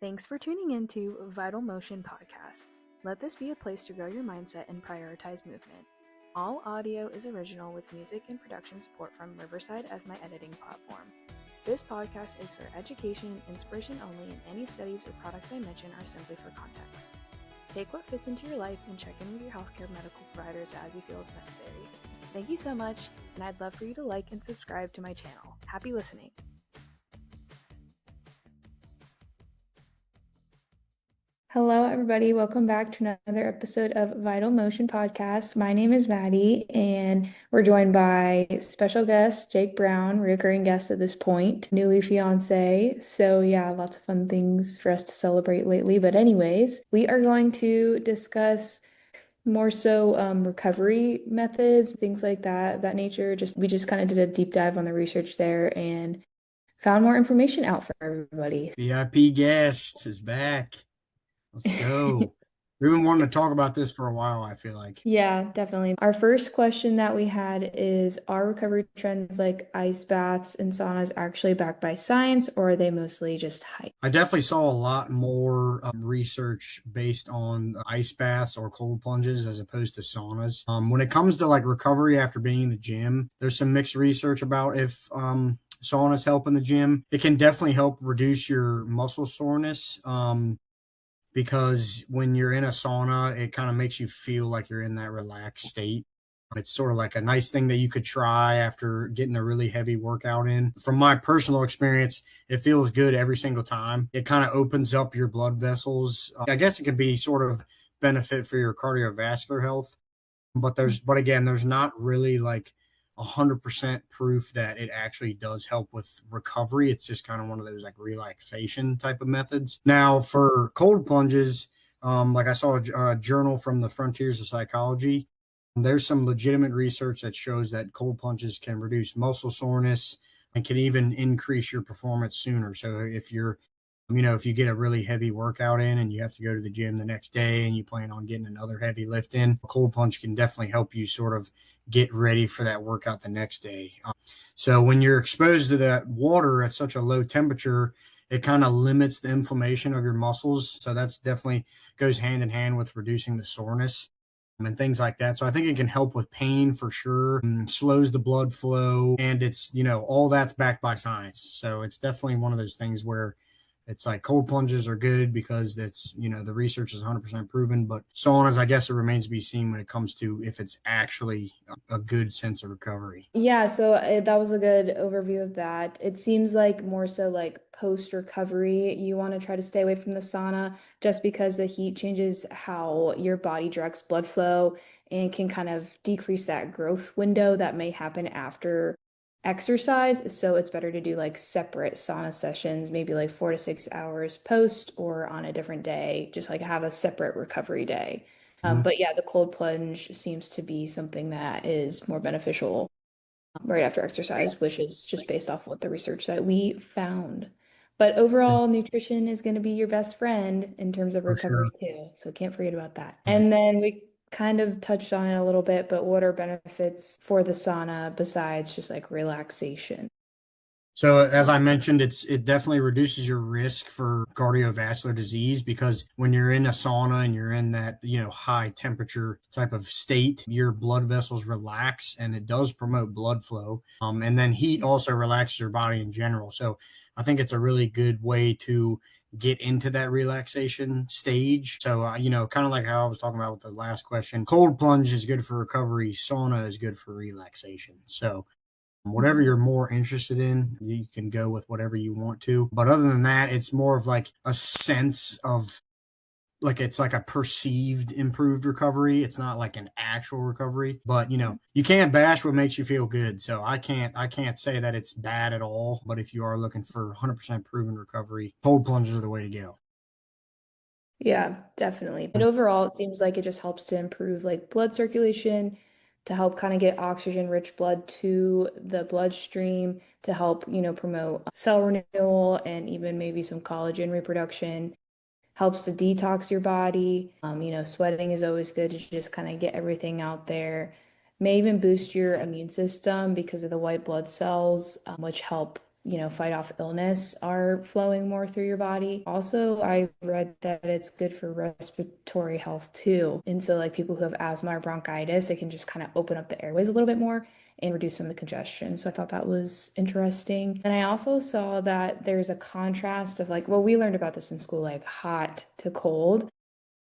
Thanks for tuning in to Vital Motion Podcast. Let this be a place to grow your mindset and prioritize movement. All audio is original with music and production support from Riverside as my editing platform. This podcast is for education and inspiration only, and any studies or products I mention are simply for context. Take what fits into your life and check in with your healthcare medical providers as you feel is necessary. Thank you so much, and I'd love for you to like and subscribe to my channel. Happy listening. Hello, everybody. Welcome back to another episode of Vital Motion Podcast. My name is Maddie, and we're joined by special guest Jake Brown, recurring guest at this point, newly fiance. So yeah, lots of fun things for us to celebrate lately. But anyways, we are going to discuss more so recovery methods, things like that nature. We just kind of did a deep dive on the research there and found more information out for everybody. VIP guest is back. Let's go. We've been wanting to talk about this for a while, I feel like. Yeah, definitely. Our first question that we had is, are recovery trends like ice baths and saunas actually backed by science, or are they mostly just hype? I definitely saw a lot more research based on ice baths or cold plunges as opposed to saunas. When it comes to like recovery after being in the gym, there's some mixed research about if saunas help in the gym. It can definitely help reduce your muscle soreness. Because when you're in a sauna, it kind of makes you feel like you're in that relaxed state. It's sort of like a nice thing that you could try after getting a really heavy workout in. From my personal experience, it feels good every single time. It kind of opens up your blood vessels. I guess it could be sort of benefit for your cardiovascular health, but again, there's not really like 100% proof that it actually does help with recovery. It's just kind of one of those like relaxation type of methods. Now, for cold plunges, like I saw a journal from the Frontiers of Psychology. There's some legitimate research that shows that cold plunges can reduce muscle soreness and can even increase your performance sooner. So if you get a really heavy workout in and you have to go to the gym the next day and you plan on getting another heavy lift in, a cold plunge can definitely help you sort of get ready for that workout the next day. So when you're exposed to that water at such a low temperature, it kind of limits the inflammation of your muscles. So that's definitely goes hand in hand with reducing the soreness and things like that. So I think it can help with pain for sure, slows the blood flow, and it's, all that's backed by science. So it's definitely one of those things where it's like cold plunges are good because the research is 100% proven, but saunas, I guess it remains to be seen when it comes to if it's actually a good sense of recovery. Yeah, so that was a good overview of that. It seems like more so like post-recovery, you want to try to stay away from the sauna just because the heat changes how your body directs blood flow and can kind of decrease that growth window that may happen after exercise. So it's better to do like separate sauna sessions, maybe like 4 to 6 hours post or on a different day, just like have a separate recovery day. But yeah, the cold plunge seems to be something that is more beneficial right after exercise, which is just based off what the research that we found. But overall, nutrition is going to be your best friend in terms of For recovery sure. too. So can't forget about that. Yeah. And then we kind of touched on it a little bit, but what are benefits for the sauna besides just like relaxation? So as I mentioned, it definitely reduces your risk for cardiovascular disease because when you're in a sauna and you're in that, high temperature type of state, your blood vessels relax and it does promote blood flow. And then heat also relaxes your body in general. So I think it's a really good way to get into that relaxation stage. So, kind of like how I was talking about with the last question, cold plunge is good for recovery. Sauna is good for relaxation. So whatever you're more interested in, you can go with whatever you want to. But other than that, it's more of like a sense of like it's like a perceived improved recovery. It's not like an actual recovery. But you can't bash what makes you feel good. So I can't say that it's bad at all. But if you are looking for 100% proven recovery, cold plunges are the way to go. Yeah, definitely. But overall, it seems like it just helps to improve like blood circulation, to help kind of get oxygen-rich blood to the bloodstream, to help, promote cell renewal and even maybe some collagen reproduction. Helps to detox your body. Sweating is always good to just kind of get everything out there. May even boost your immune system because of the white blood cells, which help fight off illness are flowing more through your body. Also, I read that it's good for respiratory health too. And so like people who have asthma or bronchitis, it can just kind of open up the airways a little bit more and reduce some of the congestion. So I thought that was interesting. And I also saw that there's a contrast of like, well, we learned about this in school, like hot to cold,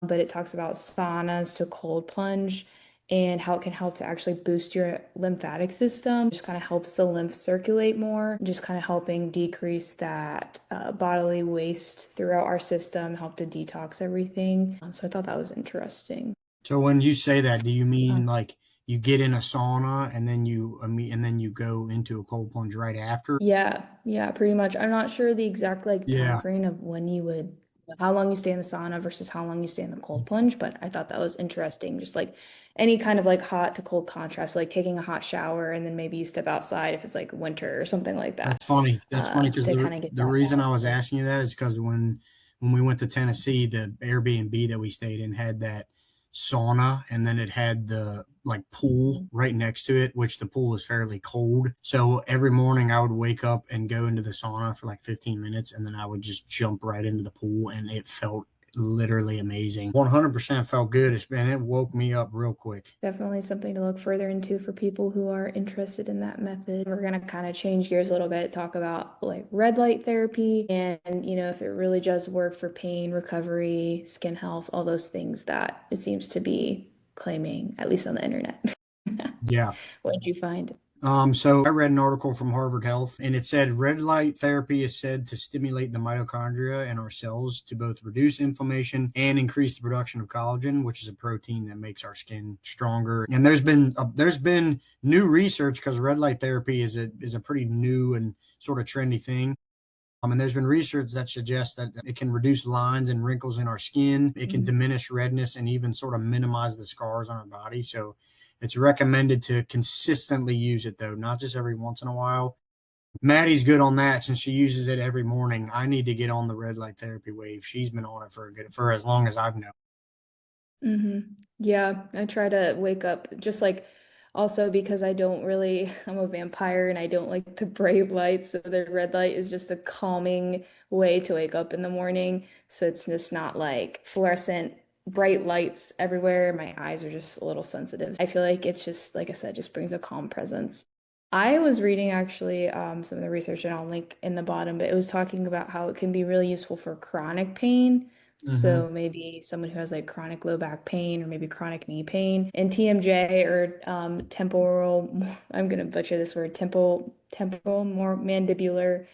but it talks about saunas to cold plunge and how it can help to actually boost your lymphatic system. Just kind of helps the lymph circulate more, just kind of helping decrease that bodily waste throughout our system, help to detox everything. So I thought that was interesting. So when you say that, do you Uh, mean like you get in a sauna and then you go into a cold plunge right after? yeah, yeah, pretty much. I'm not sure the exact like time Yeah. frame of when you would, how long you stay in the sauna versus how long you stay in the cold plunge, but I thought that was interesting. Just like any kind of like hot to cold contrast, like taking a hot shower and then maybe you step outside if it's like winter or something like that, That's funny. That's funny because to kind of get the that reason I was balance. asking you that is because when we went to Tennessee, the Airbnb that we stayed in had that sauna, and then it had the like pool right next to it, which the pool was fairly cold. So every morning I would wake up and go into the sauna for like 15 minutes, and then I would just jump right into the pool, and it felt literally amazing. 100% felt good, and it woke me up real quick. Definitely something to look further into for people who are interested in that method. We're going to kind of change gears a little bit, talk about like red light therapy and, if it really does work for pain, recovery, skin health, all those things that it seems to be claiming, at least on the internet. Yeah. What did you find? So I read an article from Harvard Health, and it said red light therapy is said to stimulate the mitochondria in our cells to both reduce inflammation and increase the production of collagen, which is a protein that makes our skin stronger. And there's been new research because red light therapy is a pretty new and sort of trendy thing. And there's been research that suggests that it can reduce lines and wrinkles in our skin. It can Mhm. diminish redness and even sort of minimize the scars on our body. So it's recommended to consistently use it, though, not just every once in a while. Maddie's good on that since she uses it every morning. I need to get on the red light therapy wave. She's been on it for as long as I've known. Yeah, I try to wake up just like also because I don't really, I'm a vampire and I don't like the bright lights. So the red light is just a calming way to wake up in the morning. So it's just not like fluorescent bright lights everywhere. My eyes are just a little sensitive. I feel like it's just, like I said, just brings a calm presence. I was reading actually some of the research and I'll link in the bottom, but it was talking about how it can be really useful for chronic pain. Hmm. So maybe someone who has like chronic low back pain or maybe chronic knee pain and TMJ or temporal, I'm gonna butcher this word, temporal more mandibular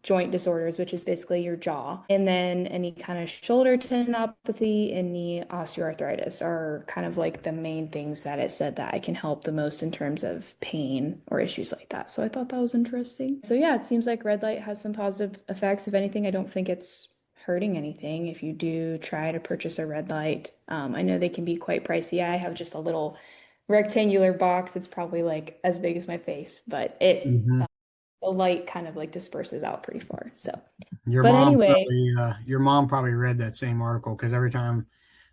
joint disorders, which is basically your jaw. And then any kind of shoulder tendinopathy and knee osteoarthritis are kind of like the main things that it said that I can help the most in terms of pain or issues like that. So I thought that was interesting. So yeah, it seems like red light has some positive effects. If anything, I don't think it's hurting anything if you do try to purchase a red light. I know they can be quite pricey. I have just a little rectangular box. It's probably like as big as my face, but Hmm. the light kind of like disperses out pretty far. So, Your but mom anyway, probably your mom probably read that same article because every time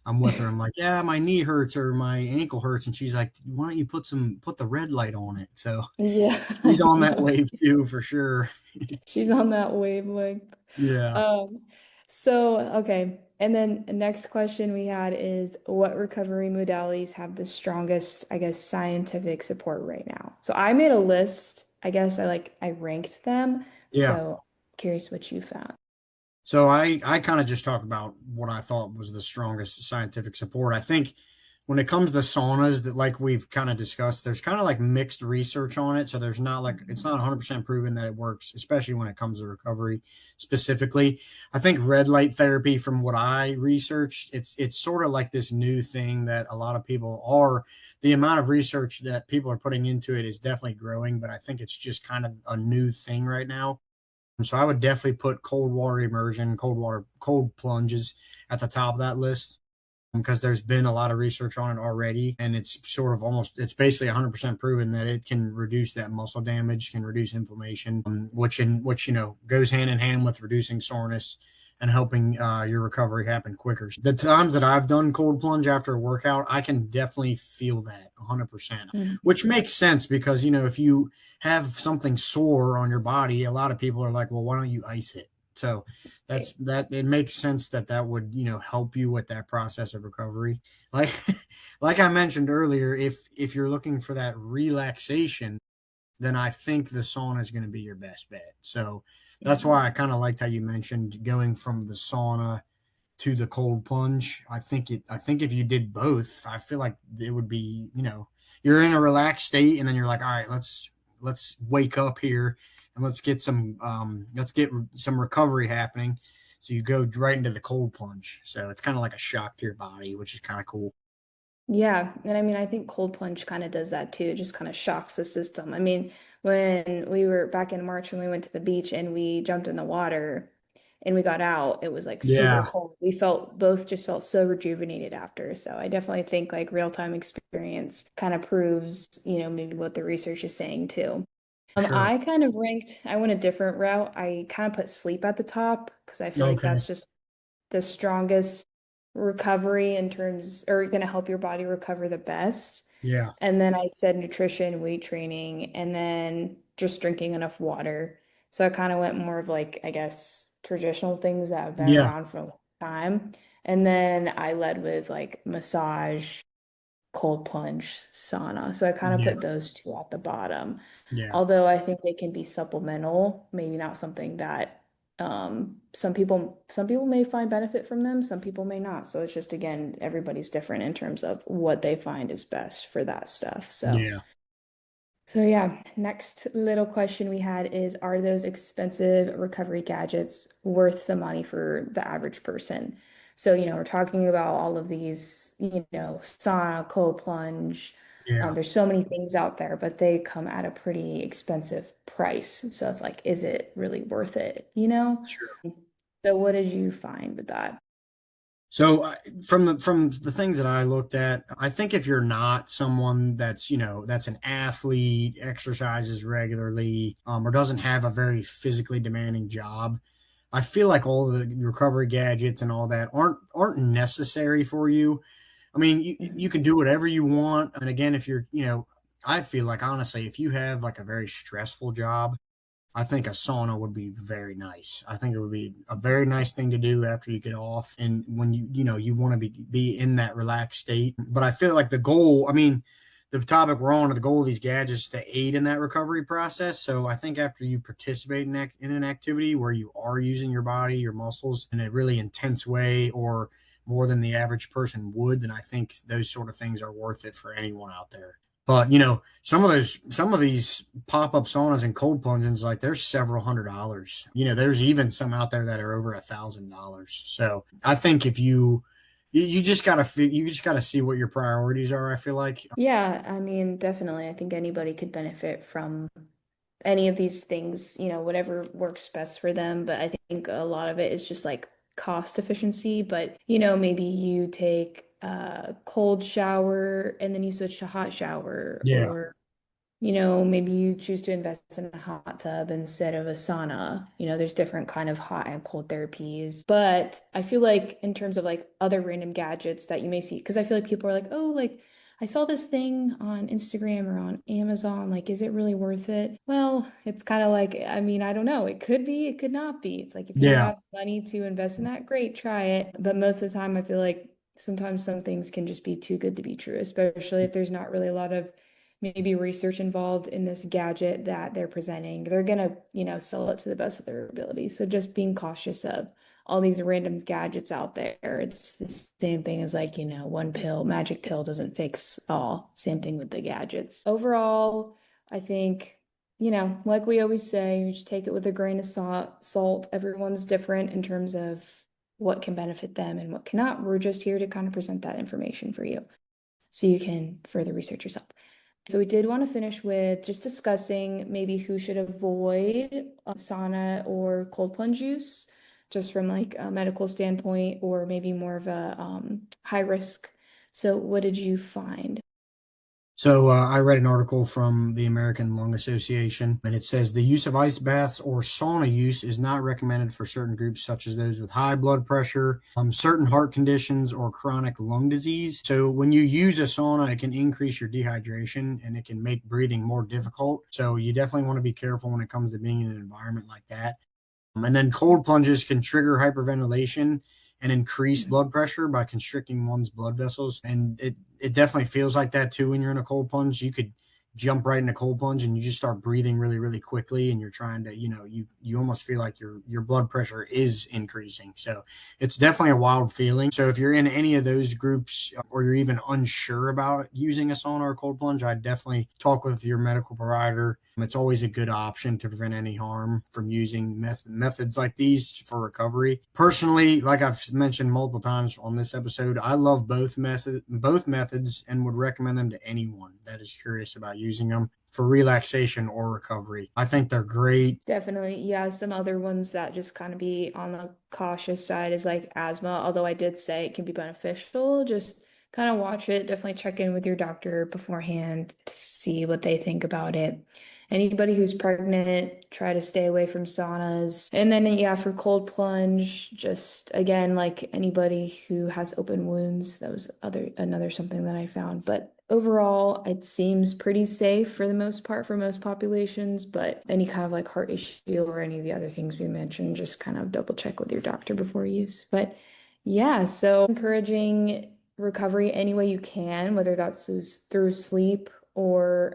I'm with her, I'm like, yeah, my knee hurts or my ankle hurts, and she's like, why don't you put the red light on it? So yeah, she's I on that know. wave too for sure. She's on that wavelength. Yeah. Um, okay. And then the next question we had is what recovery modalities have the strongest, I guess, scientific support right now? So I made a list. I guess I ranked them. Yeah. So curious what you found. So I kind of just talked about what I thought was the strongest scientific support. I think when it comes to saunas that like we've kind of discussed, there's kind of like mixed research on it. So there's not like it's not 100% proven that it works, especially when it comes to recovery specifically. I think red light therapy from what I researched, it's sort of like this new thing that a lot of people are the amount of research that people are putting into it is definitely growing, but I think it's just kind of a new thing right now. So I would definitely put cold water immersion, cold plunges at the top of that list because there's been a lot of research on it already. And it's sort of it's basically 100% proven that it can reduce that muscle damage, can reduce inflammation, which goes hand in hand with reducing soreness and helping your recovery happen quicker. The times that I've done cold plunge after a workout, I can definitely feel that 100%, Mhm. which makes sense because, if you have something sore on your body, a lot of people are like, well, why don't you ice it? So that it makes sense that that would, help you with that process of recovery. Like, like I mentioned earlier, if you're looking for that relaxation, then I think the sauna is going to be your best bet. So that's Mhm. why I kind of liked how you mentioned going from the sauna to the cold plunge. I think if you did both, I feel like it would be, you're in a relaxed state and then you're like, all right, let's wake up here and let's get some recovery happening. So you go right into the cold plunge. So it's kind of like a shock to your body, which is kind of cool. Yeah, and I mean, I think cold plunge kind of does that too. It just kind of shocks the system. I mean, when we were back in March when we went to the beach and we jumped in the water and we got out, it was like super Yeah, cold. We felt both just felt so rejuvenated after. So I definitely think like real-time experience kind of proves, maybe what the research is saying too. for sure. I went a different route. I kind of put sleep at the top because I feel like Okay. that's just the strongest recovery in terms, or going to help your body recover the best. Yeah. And then I said nutrition, weight training, and then just drinking enough water. So I kind of went more of like, I guess, traditional things that have been Yeah. around for a long time. And then I led with like massage, cold plunge, sauna. So I kind of Yeah. put those two at the bottom. Yeah. Although I think they can be supplemental, maybe not something that some people may find benefit from them, some people may not. So it's just again, everybody's different in terms of what they find is best for that stuff. Yeah. So yeah, next little question we had is, are those expensive recovery gadgets worth the money for the average person? So, we're talking about all of these, sauna, cold plunge. Yeah. There's so many things out there, but they come at a pretty expensive price. So it's like, is it really worth it? Sure. So what did you find with that? So from the things that I looked at, I think if you're not someone that's that's an athlete, exercises regularly, or doesn't have a very physically demanding job, I feel like all the recovery gadgets and all that aren't necessary for you. I mean, you can Mhm. do whatever you want, and again, if you're I feel like honestly, if you have like a very stressful job, I think a sauna would be very nice. I think it would be a very nice thing to do after you get off and when you want to be in that relaxed state. But I feel like the goal, I mean, the topic we're on, the goal of these gadgets is to aid in that recovery process. So I think after you participate in an activity where you are using your body, your muscles in a really intense way or more than the average person would, then I think those sort of things are worth it for anyone out there. But some of these pop-up saunas and cold plunges, like there's several $100s. There's even some out there that are over $1,000. So I think if you just gotta see what your priorities are. I feel like, Yeah, I mean, definitely. I think anybody could benefit from any of these things, whatever works best for them. But I think a lot of it is just like cost efficiency. But, maybe you take a cold shower and then you switch to hot shower, yeah, or maybe you choose to invest in a hot tub instead of a sauna. There's different kind of hot and cold therapies. But I feel like in terms of like other random gadgets that you may see, because I feel like people are like, oh, like I saw this thing on Instagram or on Amazon. Like, is it really worth it? Well, it's kind of like, I mean, I don't know. It could be, it could not be. It's like if you yeah, have money to invest in that, great, try it. But most of the time, I feel like sometimes some things can just be too good to be true, especially if there's not really a lot of maybe research involved in this gadget that they're presenting. They're gonna, sell it to the best of their ability. So just being cautious of all these random gadgets out there. It's the same thing as like, one pill, magic pill doesn't fix all. Same thing with the gadgets. Overall, I think, like we always say, you just take it with a grain of salt. Everyone's different in terms of what can benefit them and what cannot. We're just here to kind of present that information for you so you can further research yourself. So we did want to finish with just discussing maybe who should avoid sauna or cold plunge use, just from like a medical standpoint, or maybe more of a high risk. So what did you find? So I read an article from the American Lung Association, and it says the use of ice baths or sauna use is not recommended for certain groups, such as those with high blood pressure, certain heart conditions, or chronic lung disease. So when you use a sauna, it can increase your dehydration and it can make breathing more difficult. So you definitely want to be careful when it comes to being in an environment like that. And then cold plunges can trigger hyperventilation and increase blood pressure by constricting one's blood vessels. And it definitely feels like that too when you're in a cold plunge. You could jump right in a cold plunge and you just start breathing really, really quickly, and you're trying to, you almost feel like your blood pressure is increasing. So it's definitely a wild feeling. So if you're in any of those groups or you're even unsure about using a sauna or cold plunge, I'd definitely talk with your medical provider. It's always a good option to prevent any harm from using methods like these for recovery. Personally, like I've mentioned multiple times on this episode, I love both methods and would recommend them to anyone that is curious about using them for relaxation or recovery. I think they're great. Definitely. Yeah, some other ones that just kind of be on the cautious side is like asthma, although I did say it can be beneficial. Just kind of watch it. Definitely check in with your doctor beforehand to see what they think about it. Anybody who's pregnant, try to stay away from saunas. And then, yeah, for cold plunge, just again, like anybody who has open wounds, that was another something that I found. But overall, it seems pretty safe for the most part for most populations, but any kind of like heart issue or any of the other things we mentioned, just kind of double check with your doctor before use. But yeah, so encouraging recovery any way you can, whether that's through sleep or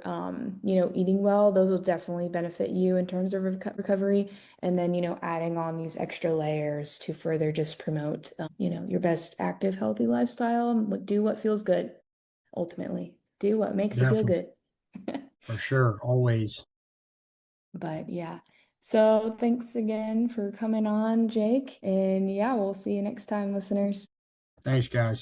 eating well. Those will definitely benefit you in terms of recovery. And then, adding on these extra layers to further just promote, your best active, healthy lifestyle. Do what feels good ultimately. Do what makes you feel Definitely, good. for sure, always. But yeah. So thanks again for coming on, Jake. And yeah, we'll see you next time, listeners. Thanks, guys.